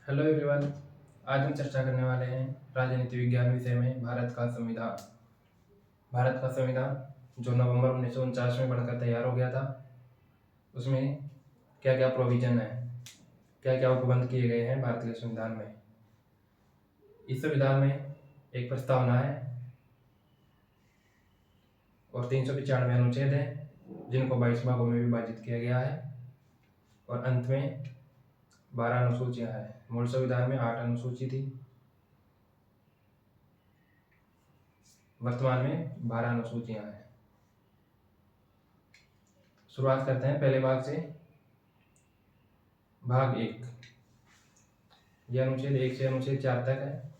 Hello everyone. आज हम चर्चा करने वाले हैं राजनीति विज्ञान विषय में भारत का संविधान जो नवंबर 1949 में बनकर तैयार हो गया था। उसमें क्या क्या प्रोविजन है, क्या क्या उपबंध किए गए हैं भारतीय संविधान में। इस संविधान में एक प्रस्तावना है और 395 अनुच्छेद हैं जिनको 22 भागों में विभाजित किया गया है और अंत में 12 अनुसूचियां हैं। मूल संविधान में 8 अनुसूची थी, वर्तमान में 12 अनुसूचियां हैं। शुरुआत करते हैं पहले भाग से। भाग 1, यह अनुच्छेद 1 से अनुच्छेद 4 तक है।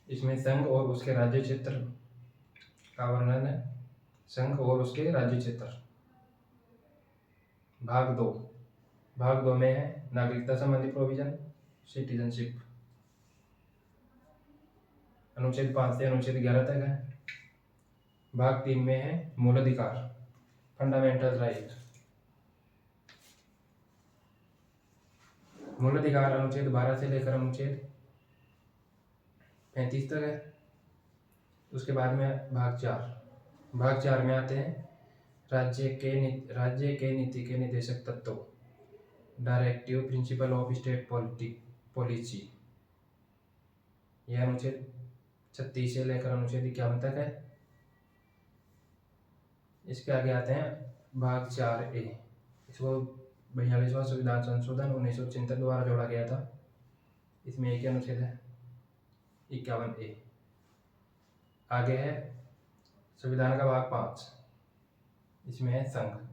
इसमें संघ और उसके राज्य क्षेत्र का वर्णन है। संघ और उसके राज्य क्षेत्र। भाग 2 में है नागरिकता संबंधी प्रोविजन, सिटीजनशिप। अनुच्छेद 5 से अनुच्छेद 11 तक है। भाग 3 में है मूल अधिकार, फंडामेंटल राइट। मूल अधिकार अनुच्छेद 12 से लेकर अनुच्छेद 35 तक है। उसके बाद में भाग 4 में आते हैं राज्य के नीति के निर्देशक तत्व, directive principle of state policy. यह अनुच्छेद 36 से लेकर अनुच्छेद 51 तक है। इसके आगे आते हैं भाग 4A। इसको 42वां संविधान संशोधन 1976 द्वारा जोड़ा गया था। इसमें एक ही अनुच्छेद है 51A। आगे है संविधान का भाग 5। इसमें है संघ।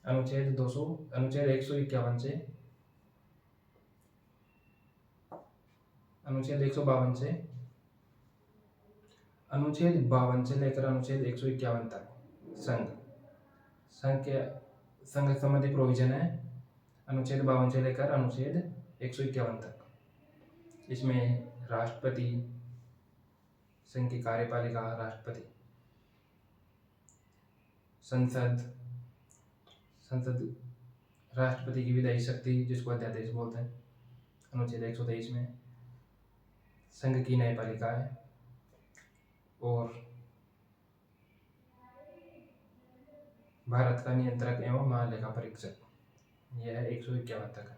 अनुच्छेद 151 से अनुच्छेद 152 से लेकर अनुच्छेद 151 तक संघ संबंधी प्रोविजन है। अनुच्छेद 52 से लेकर अनुच्छेद 151 तक। इसमें राष्ट्रपति, संघ की कार्यपालिका, राष्ट्रपति, संसद राष्ट्रपति की विधायी शक्ति जिसको अध्यादेश बोलते हैं। अनुच्छेद 123 में संघ की न्यायपालिका है और भारत का नियंत्रक एवं महालेखा परीक्षक। यह 151 तक है।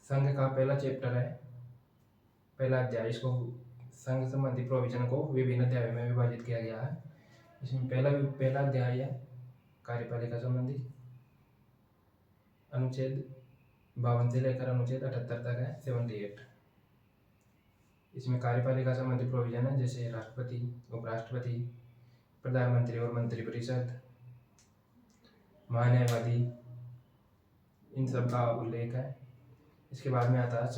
संघ का पहला चैप्टर है, पहला अध्याय। इसको संघ संबंधी प्रोविजन को विभिन्न अध्यायों में विभाजित किया गया है। इसमें पहला अध्याय है कार्यपालिका संबंधी। अनुच्छेद 52 से लेकर अनुच्छेद 78 तक है, 78। इसमें कार्यपालिका संबंधी प्रोविजन है जैसे राष्ट्रपति, उपराष्ट्रपति, प्रधानमंत्री और मंत्रिपरिषद, महान्यायवादी, इन सब का उल्लेख है। इसके बाद में आता है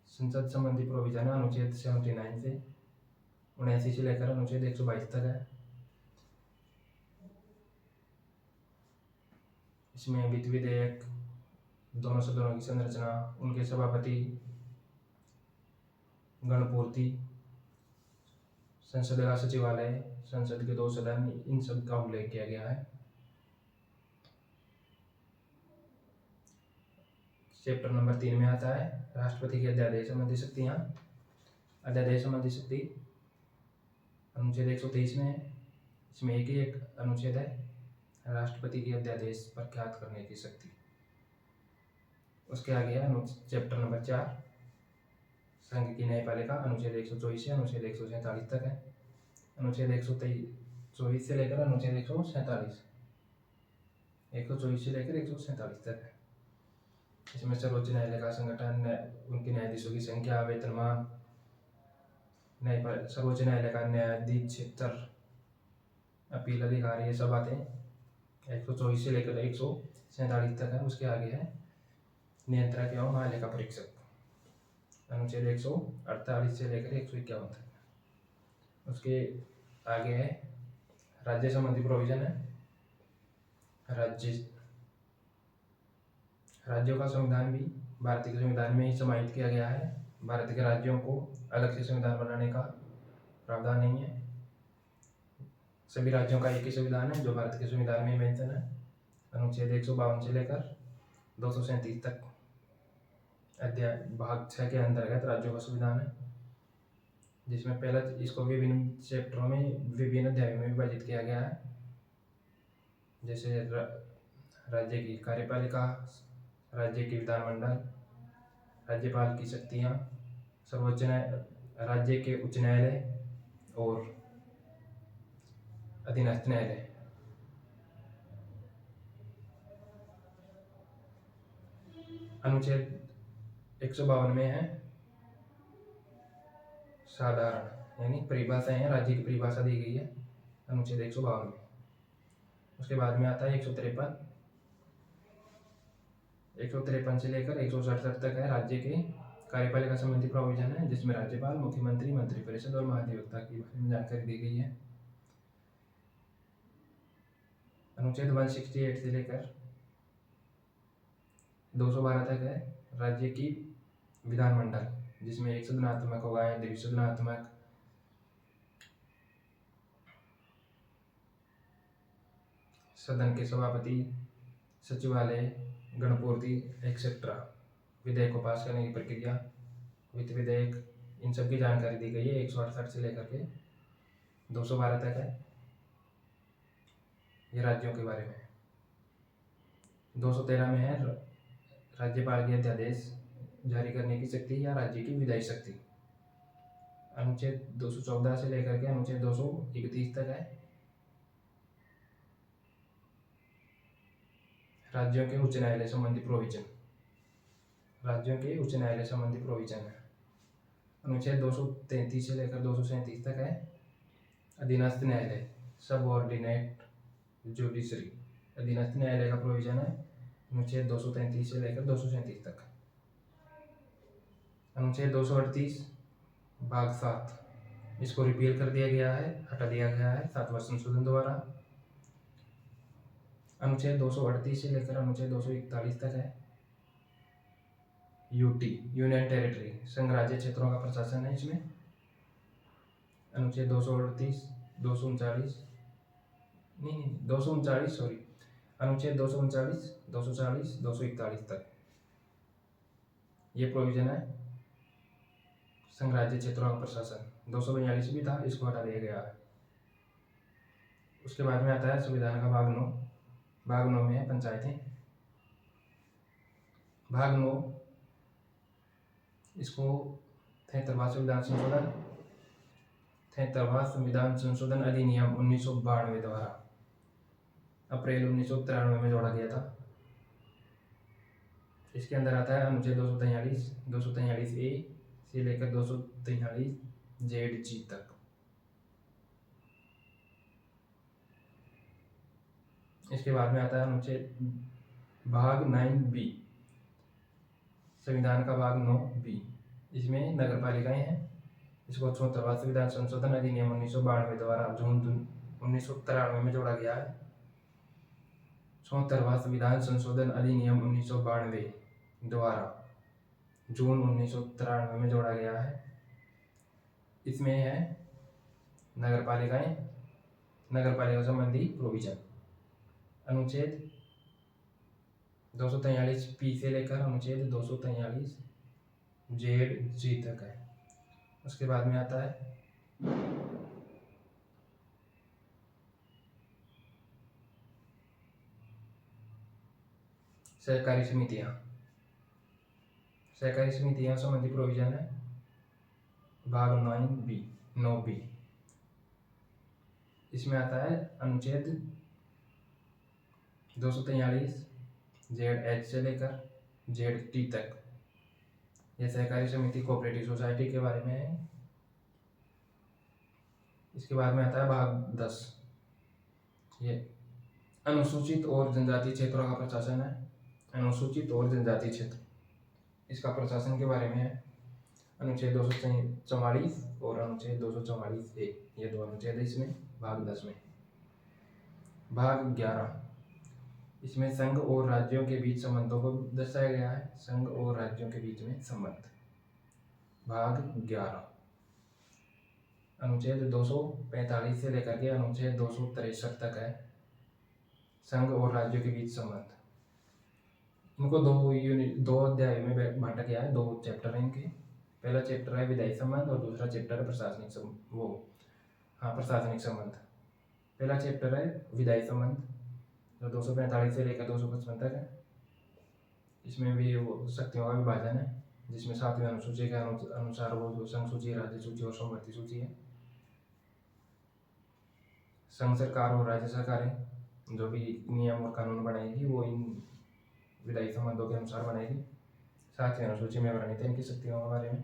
संसद संबंधी प्रोविजन है। अनुच्छेद 79 से 79 से लेकर अनुच्छेद 122 तक है। इसमें वित्त विधेयक, दोनों सदनों की संरचना, उनके सभापति, गणपूर्ति, संसद का सचिवालय, संसद के 2 सदन, इन सब का उल्लेख किया गया है। चैप्टर नंबर 3 में आता है राष्ट्रपति के अध्यादेश संबंधी शक्तियाँ। अध्यादेश संबंधी शक्ति अनुच्छेद 123 में है। इसमें एक अनुच्छेद है राष्ट्रपति के अध्यादेश प्रख्यात करने की शक्ति। उसके आगे है चैप्टर नंबर 4 संघ की न्यायपालिका। अनुच्छेद 124 से अनुच्छेद 147 तक है। अनुच्छेद 124 से लेकर अनुच्छेद 147 124 से लेकर 147 तक है। इसमें सर्वोच्च न्यायालय का संगठन, उनके न्यायाधीशों की संख्या, वेतनमान, सर्वोच्च न्यायालय का न्यायाधीश क्षेत्र, अपील अधिकार, ये सब आते हैं। 124 से लेकर 147 तक है। उसके आगे है नियंत्रक एवं महालेखा परीक्षक। अनुच्छेद 148 से लेकर 151 तक। उसके आगे है राज्य संबंधी प्रोविजन है। राज्यों का संविधान भी भारतीय संविधान में ही समाहित किया गया है। भारत के राज्यों को अलग से संविधान बनाने का प्रावधान नहीं है। सभी राज्यों का एक ही संविधान है जो भारत के संविधान में मेंशन है। अनुच्छेद 152 से लेकर 237 तक अध्याय भाग 6 के अंतर्गत राज्यों का संविधान है, जिसमें पहला इसको विभिन्न चैप्टरों में विभिन्न अध्यायों में विभाजित किया गया है, जैसे राज्य की कार्यपालिका, राज्य की विधानमंडल, राज्यपाल की शक्तियाँ, सर्वोच्च राज्य के उच्च न्यायालय और अधीनस्थ न्यायालय। अनुच्छेद 152 में है साधारण, यानी परिभाषाएं हैं, राज्य की परिभाषा दी गई है अनुच्छेद 152 में। उसके बाद में आता है 153 से लेकर 167 तक है राज्य के कार्यपालिका संबंधी प्रोविजन है, जिसमें राज्यपाल, मुख्यमंत्री, मंत्रिपरिषद और महाधिवक्ता की बारे में जानकारी दी गई है। अनुच्छेद 168 से लेकर 212 तक है राज्य की विधानमंडल, जिसमें एक सदनात्मक होगा या द्विसदनात्मक, सदन के सभापति, सचिवालय, गणपूर्ति एक्सेट्रा, विधेयक को पास करने की प्रक्रिया, वित्त विधेयक, इन सब की जानकारी दी गई है। 168 से लेकर के 212 तक है, ये राज्यों के बारे में। 213 में है राज्यपाल की अध्यादेश जारी करने की शक्ति या राज्य की विधायी शक्ति। अनुच्छेद 214 से लेकर के अनुच्छेद 231 तक है राज्यों के उच्च न्यायालय संबंधी प्रोविजन, राज्यों के उच्च न्यायालय संबंधी प्रोविजन है। अनुच्छेद 233 से लेकर 237 तक है अधीनस्थ न्यायालय, सबऑर्डिनेट जुडिशरी, अधीनस्थ न्यायालय का प्रोविजन है अनुच्छेद 233 से लेकर 237 तक। अनुच्छेद 238 भाग 7, इसको रिपील कर दिया गया है, हटा दिया गया है 7वां संशोधन द्वारा। अनुच्छेद 238 से लेकर अनुच्छेद 241 तक है यूटी, यूनियन टेरिटरी, संघ राज्य क्षेत्रों का प्रशासन है इसमें। अनुच्छेद 238, 239 सॉरी, अनुच्छेद 239, 240, 241 तक ये प्रोविजन है संघ राज्य क्षेत्रों का प्रशासन। 242 भी था, इसको हटा दिया गया है। उसके बाद में आता है संविधान का भाग 9। भाग 9 में है पंचायतें। भाग 9 इसको 73वां संविधान संशोधन अधिनियम 1992 द्वारा अप्रैल 1993 में जोड़ा गया था। इसके अंदर आता है अनुच्छेद 243, 243A से लेकर 243 ZG तक। इसके बाद में आता है अनुच्छेद भाग 9B, संविधान का भाग 9B, इसमें नगर पालिकाएं हैं। इसको 74वां संविधान संशोधन अधिनियम 1992 द्वारा जून 1993 में जोड़ा गया है। 74वां संविधान संशोधन अधिनियम 1992 द्वारा जून 1993 में जोड़ा गया है। इसमें है नगर पालिका संबंधी प्रोविजन। अनुच्छेद 243P से लेकर अनुच्छेद 243 ZG तक है। उसके बाद में आता है सहकारी समितियां। सहकारी समितियां संबंधी प्रोविजन है भाग 9B। इसमें आता है अनुच्छेद 243 ZH से लेकर ZT तक। यह सहकारी समिति कोऑपरेटिव सोसाइटी के बारे में है। इसके बाद में आता है भाग 10, ये अनुसूचित और जनजातीय क्षेत्रों का प्रशासन है। अनुसूचित और जनजातीय क्षेत्र, इसका प्रशासन के बारे में है अनुच्छेद 244 और अनुच्छेद 244A, ये दो अनुच्छेद है इसमें भाग 10 में। भाग 11, इसमें संघ और राज्यों के बीच संबंधों को दर्शाया गया है। संघ और राज्यों के बीच में संबंध, भाग 11। अनुच्छेद 245 से लेकर के अनुच्छेद 263 तक है संघ और राज्यों के बीच संबंध। इनको दो अध्याय में बांटा गया है, 2 चैप्टर हैं इनके। पहला चैप्टर है विधायी संबंध और दूसरा चैप्टर है प्रशासनिक संबंध। पहला चैप्टर है विधायी संबंध जो 245 से लेकर 255 तक है। इसमें भी वो शक्तियों का विभाजन है, जिसमें 7वीं अनुसूची के अनुसार वो संघ सूची, राज्य सूची और समवर्ती सूची है। संघ सरकार और राज्य सरकारें जो भी नियम और कानून बनाएगी वो इन विधायी संबंधों के अनुसार बनाएगी। 7वीं अनुसूची में वर्णित है इनकी शक्तियों के बारे में।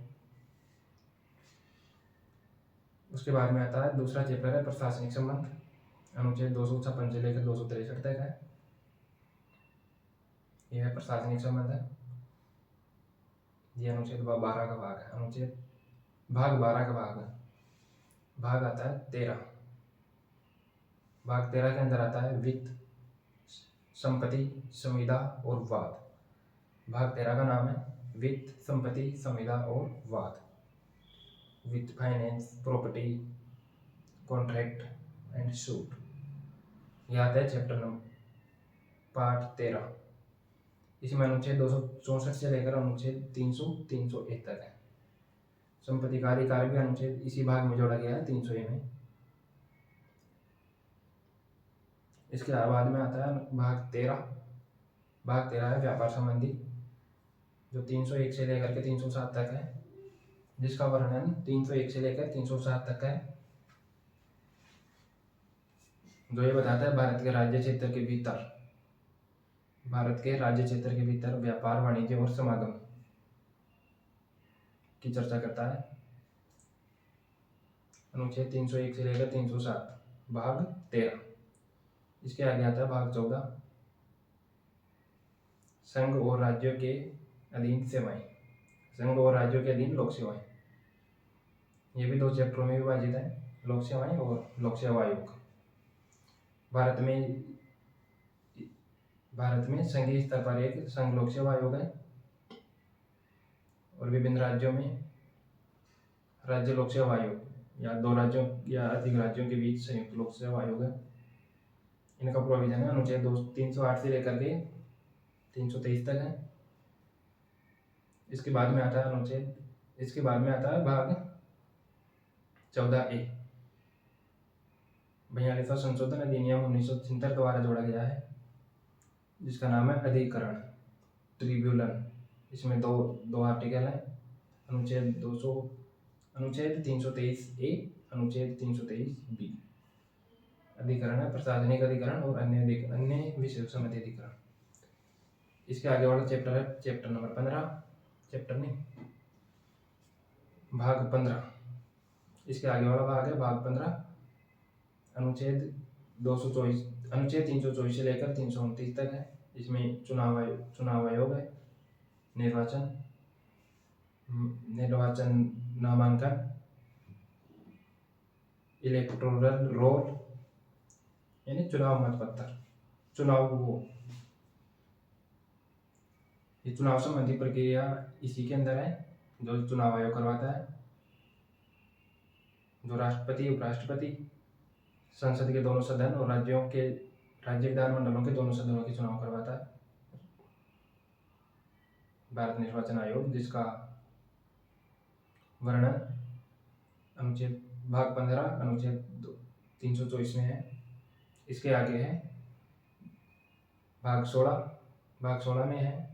उसके बाद में आता है दूसरा चैप्टर है प्रशासनिक संबंध, अनुच्छेद 256 से लेकर 263 तक है। यह है प्रशासनिक संबंध है। ये अनुच्छेद 12 का भाग है। अनुच्छेद भाग 12 का भाग आता है 13। भाग 13 के अंदर आता है वित्त, संपत्ति, संविदा और वाद। भाग 13 का नाम है वित्त, संपत्ति, संविदा और वाद। वित्त, finance, property, contract and suit. यह आता है चैप्टर नंबर पार्ट 13। इसमें अनुच्छेद 264 से लेकर अनुच्छेद 301 तक है। संपत्ति का अधिकार भी अनुच्छेद इसी भाग में जोड़ा गया है 300 में। इसके बाद में आता है भाग 13। भाग 13 है व्यापार संबंधी, जो 301 से लेकर के 307 तक है, जिसका वर्णन 301 से लेकर 307 तक है। जो ये बताता है भारत के राज्य क्षेत्र के भीतर व्यापार, वाणिज्य और समागम की चर्चा करता है। अनुच्छेद 301 से लेकर 307 भाग 13। इसके आगे आता है भाग 14 संघ और राज्यों के अधीन सेवाएं, संघ और राज्यों के अधीन लोक सेवाएं। ये भी 2 चैप्टरों में विभाजित है, लोक सेवाएं और लोक सेवा आयोग। भारत में संघीय स्तर पर एक संघ लोक सेवा आयोग है और विभिन्न राज्यों में राज्य लोक सेवा आयोग या 2 राज्यों या अधिक राज्यों के बीच संयुक्त लोक सेवा आयोग है। इनका प्रोविजन है अनुच्छेद 308 से लेकर के 323 तक है। इसके बाद में आता है भाग 14A 42वां संशोधन अधिनियम 1976 द्वारा जोड़ा गया है, जिसका नाम है अधिकरण, ट्रिब्यूनल। इसमें दो आर्टिकल हैं, अनुच्छेद 323A, अनुच्छेद 323B। अधिकरण है प्रशासनिक अधिकरण और अन्य विषय सम्बन्धी अधिकरण। इसके आगे वाला चैप्टर है चैप्टर नंबर 15, भाग 15। इसके आगे वाला भाग है भाग 15, अनुच्छेद 324 से लेकर 329 तक है। इसमें चुनाव आयोग है, निर्वाचन नामांकन, इलेक्टोरल रोल यानी चुनाव मतपत्र, ये चुनाव संबंधी प्रक्रिया इसी के अंदर है जो चुनाव आयोग करवाता है, जो राष्ट्रपति, उपराष्ट्रपति, संसद के दोनों सदन और राज्य विधानमंडलों के दोनों सदनों के चुनाव करवाता है। भारत निर्वाचन आयोग, जिसका वर्णन अनुच्छेद भाग 15 अनुच्छेद 324 में है। इसके आगे है भाग 16 में है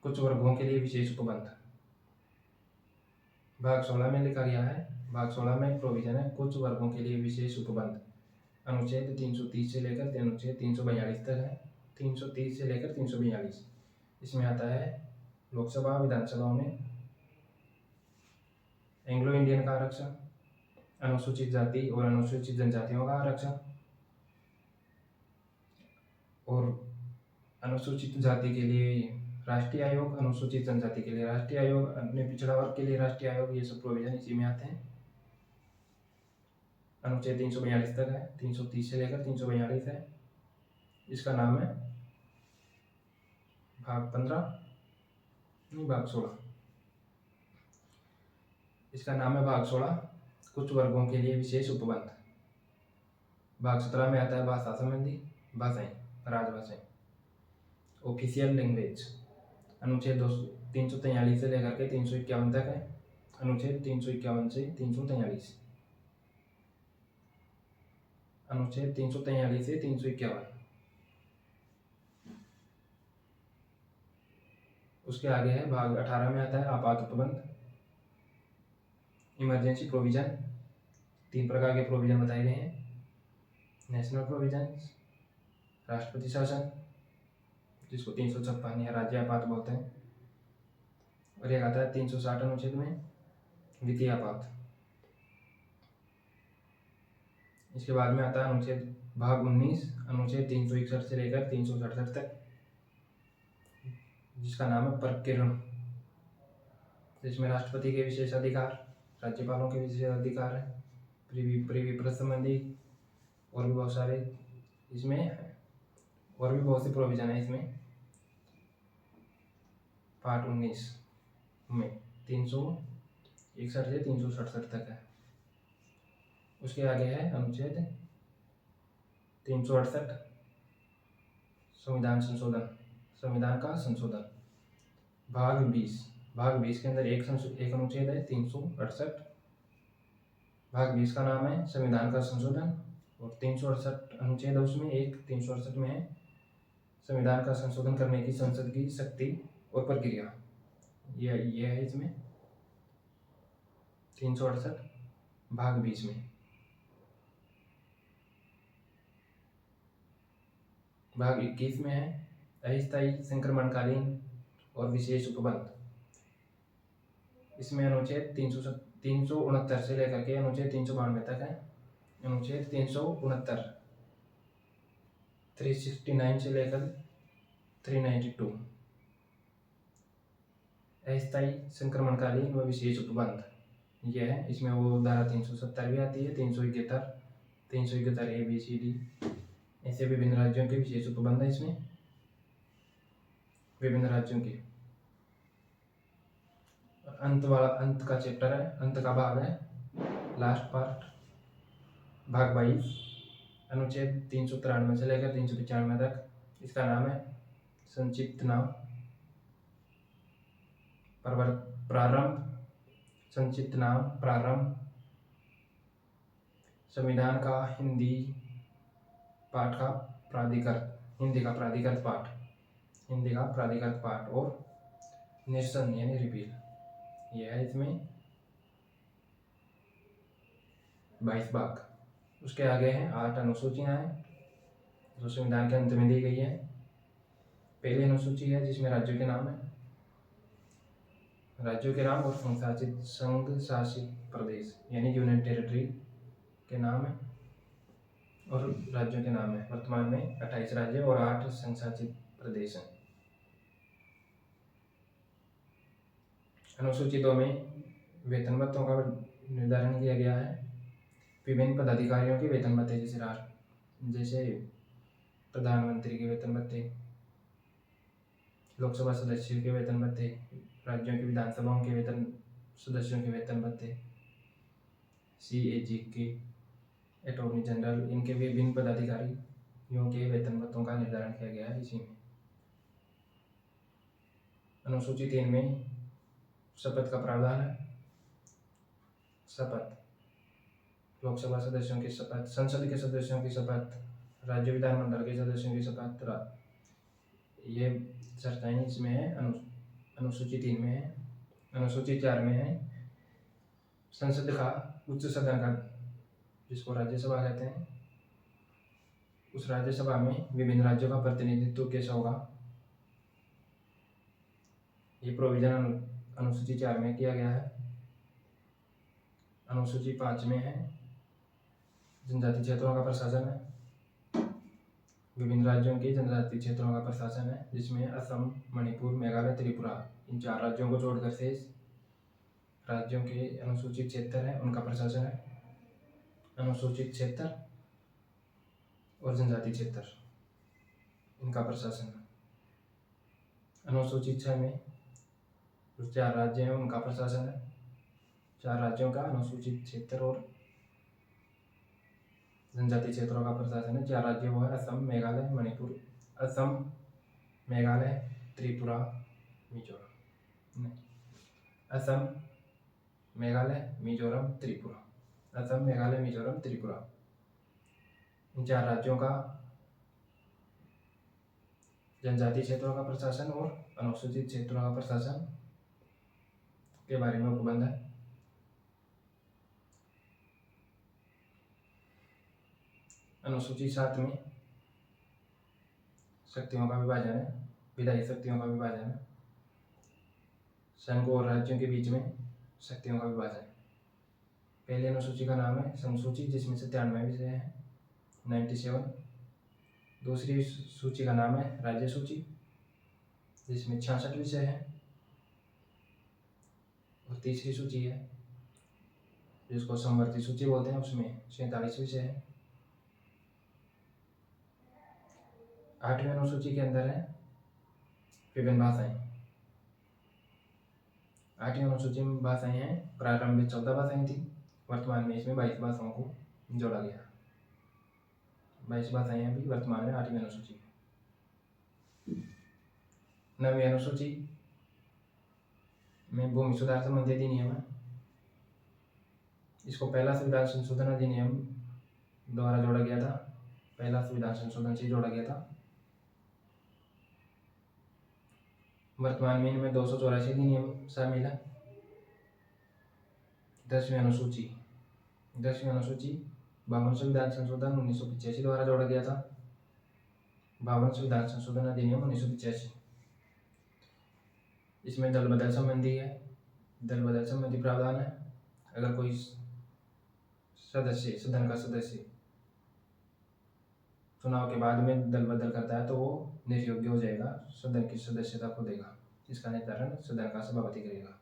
कुछ वर्गों के लिए विशेष उपबंध। भाग 16 में लिखा गया है, भाग 16 में प्रोविजन है कुछ वर्गों के लिए विशेष उपबंध। अनुच्छेद 330 से लेकर अनुच्छेद 342 तक है, 330 से लेकर 342। इसमें आता है लोकसभा विधानसभाओं में एंग्लो इंडियन का आरक्षण, अनुसूचित जाति और अनुसूचित जनजातियों का आरक्षण, और अनुसूचित जाति के लिए राष्ट्रीय आयोग, अनुसूचित जनजाति के लिए राष्ट्रीय आयोग, अन्य पिछड़ा वर्ग के लिए राष्ट्रीय आयोग। ये सब प्रोविजन इसी में आते हैं। अनुच्छेद 342 तक है, 330 से लेकर 342 है। इसका नाम है भाग 16। इसका नाम है भाग 16, कुछ वर्गों के लिए विशेष उपबंध। भाग 17 में आता है भाषा संबंधी भाषाएं, राजभाषाएं। ऑफिशियल लैंग्वेज अनुच्छेद 343 से लेकर के 351 तक है। अनुच्छेद 351 से 343, अनुच्छेद 343 से 351। उसके आगे है भाग 18 में आता है आपात उपबंध, इमरजेंसी प्रोविजन। 3 प्रकार के प्रोविजन बताए गए हैं, नेशनल प्रोविजन, राष्ट्रपति शासन जिसको 356 या राज्य आपात बोलते हैं, और एक आता है 360 अनुच्छेद में वित्तीय आपात। इसके बाद में आता है अनुच्छेद भाग 19, अनुच्छेद 361 से लेकर 367 तक, जिसका नाम है प्रकीर्ण, जिसमें राष्ट्रपति के विशेष अधिकार, राज्यपालों के विशेष अधिकार है, प्रीवी प्रश्न संबंधी और भी बहुत सारे इसमें है, और भी बहुत से प्रोविजन है इसमें। पार्ट 19 में 361 से 367 तक है। उसके आगे है अनुच्छेद 368 संविधान संशोधन, संविधान का संशोधन। भाग 20 के अंदर एक अनुच्छेद है 368। भाग 20 का नाम है संविधान का संशोधन, और 368 अनुच्छेद है उसमें एक 368 में है संविधान का संशोधन करने की संसद की शक्ति और प्रक्रिया। यह है इसमें 368 भाग 20 में। भाग 21 में है अस्थायी संक्रमणकालीन और विशेष उपबंध। इसमें अनुच्छेद 369 से लेकर के अनुच्छेद 392 तक है। अनुच्छेद 369 369 से लेकर 392 अस्थायी संक्रमणकालीन व विशेष उपबंध यह है। इसमें वो धारा 370 भी आती है, 371 ABCD, ऐसे विभिन्न राज्यों के विशेष उपबंध है इसमें, विभिन्न राज्यों के। अंत का चैप्टर है, अंत का भाग है, लास्ट पार्ट, भाग 22, अनुच्छेद 393 से लेकर 395 तक। इसका नाम है संक्षिप्त नाम प्रारंभ, संक्षिप्त नाम प्रारंभ। संविधान का हिंदी पाठ का प्राधिकृत, हिंदी का प्राधिकृत पाठ, और निरसन यानी रिपील, यह है इसमें 22 भाग। उसके आगे हैं 8 अनुसूचियां हैं जो संविधान के अंत में दी गई है। पहली अनुसूची है जिसमें राज्यों के नाम है, राज्यों के नाम और संघ शासित प्रदेश यानी यूनियन टेरिटरी के नाम है, और राज्यों के नाम है। वर्तमान में 28 राज्य और 8 संघ शासित प्रदेश हैं। अनुसूची 2 में वेतन भत्तों का निर्धारण किया गया है। विभिन्न पदाधिकारियों के वेतन भत्ते, जैसे प्रधानमंत्री के वेतन भत्ते, लोकसभा सदस्यों के वेतन भत्ते, राज्यों की विधानसभाओं के वेतन सदस्यों के वेतन भत्ते, CAG के, अटॉर्नी जनरल, इनके विभिन्न पदाधिकारियों के वेतन भत्तों का निर्धारण किया गया है इसी में। अनुसूची 3 में शपथ का प्रावधान है। शपथ, लोकसभा सदस्यों की शपथ, संसद के सदस्यों की शपथ, राज्य विधानमंडल के सदस्यों की शपथ, ये चर्चाएं इसमें है। अनुसूची 3 में है। अनुसूची 4 में है संसद का उच्च सदन का, जिसको राज्यसभा कहते हैं, उस राज्यसभा में विभिन्न राज्यों का प्रतिनिधित्व कैसा होगा, ये प्रोविजन अनुसूची 4 में किया गया है। अनुसूची 5 में है जनजाति क्षेत्रों का प्रशासन है। विभिन्न राज्यों के जनजाति क्षेत्रों का प्रशासन है, जिसमें असम, मणिपुर, मेघालय, त्रिपुरा, इन 4 राज्यों को छोड़कर शेष राज्यों के अनुसूचित क्षेत्र है उनका प्रशासन है। अनुसूचित क्षेत्र और जनजाति क्षेत्र, इनका प्रशासन है। अनुसूचित 6 में जो 4 राज्य हैं उनका प्रशासन है, 4 राज्यों का अनुसूचित क्षेत्र और जनजातीय क्षेत्रों का प्रशासन है। 4 राज्य वो है असम, मेघालय, मणिपुर, असम, मेघालय, त्रिपुरा, मिजोरम, नहीं, असम, मेघालय, मिजोरम, त्रिपुरा, असम, मेघालय, मिजोरम, त्रिपुरा। इन 4 राज्यों का जनजातीय क्षेत्रों का प्रशासन और अनुसूचित क्षेत्रों का प्रशासन के बारे में उपबंध है। अनुसूची 7 में शक्तियों का विभाजन है, विधायी शक्तियों का विभाजन है, संघ और राज्यों के बीच में शक्तियों का विभाजन है। पहली अनुसूची का नाम है संघ सूची, जिसमें 93 विषय हैं, 97। दूसरी सूची का नाम है राज्य सूची, जिसमें 66 विषय हैं। और तीसरी सूची है जिसको समवर्ती सूची बोलते हैं, उसमें 47 विषय हैं। 8वीं अनुसूची के अंदर है विभिन्न भाषाएं। 8वीं अनुसूची में भाषाएं हैं, प्रारंभ में 14 भाषाएं थी, वर्तमान में इसमें 22 भाषाओं को जोड़ा गया। 22 भाषाएं अभी वर्तमान में 8वीं अनुसूची में। 9वीं अनुसूची में भूमि सुधार संबंधी अधिनियम है। इसको पहला संविधान संशोधन अधिनियम द्वारा जोड़ा गया था, पहला संविधान संशोधन से जोड़ा गया था। वर्तमान में इनमें 284 अधिनियम शामिल है। 10वीं अनुसूची 52 संविधान संशोधन 1985 द्वारा जोड़ा गया था। 52 संविधान संशोधन अधिनियम 1985। इसमें दल बदल संबंधी है, दल बदल संबंधी प्रावधान है। अगर कोई सदन का सदस्य चुनाव के बाद में दल बदल करता है तो वो निर्योग्य हो जाएगा, सदन की सदस्यता खो देगा। इसका निर्धारण सदन का सभापति करेगा।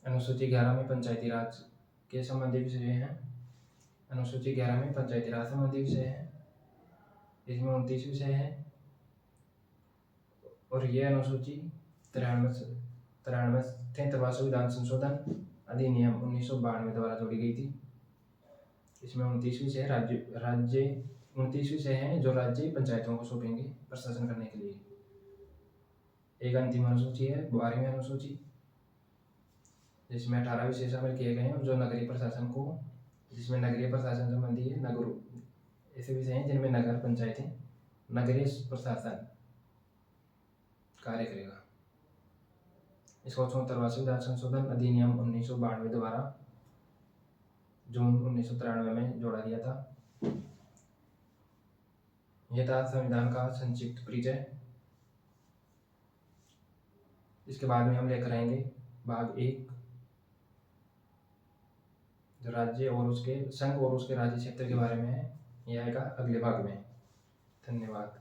अनुसूची 11 में पंचायती राज के संबंधी विषय हैं। अनुसूची 11 में पंचायती राज संबंधी विषय है। इसमें 29 विषय हैं और यह अनुसूची 73वां संविधान संशोधन अधिनियम 1992 द्वारा जोड़ी गई थी। इसमें 29 विषय राज्य 29 विषय हैं जो राज्य पंचायतों को सौंपेंगे प्रशासन करने के लिए। एक अंतिम अनुसूची है 12वीं अनुसूची, जिसमें 18 विषय शामिल किए गए हैं और जो नगरीय प्रशासन को, जिसमें नगरीय प्रशासन संबंधी है, नगर ऐसे विषय हैं जिनमें नगर पंचायतें नगरीय प्रशासन कार्य करेगा। इसको 74वां संविधान संशोधन अधिनियम 1992 द्वारा जून 1993 में जोड़ा गया था। यह था संविधान का संक्षिप्त परिचय। इसके बाद में हम लेकर आएंगे भाग 1, जो राज्य और उसके संघ और उसके राज्य क्षेत्र के बारे में है। यह आएगा अगले भाग में। धन्यवाद।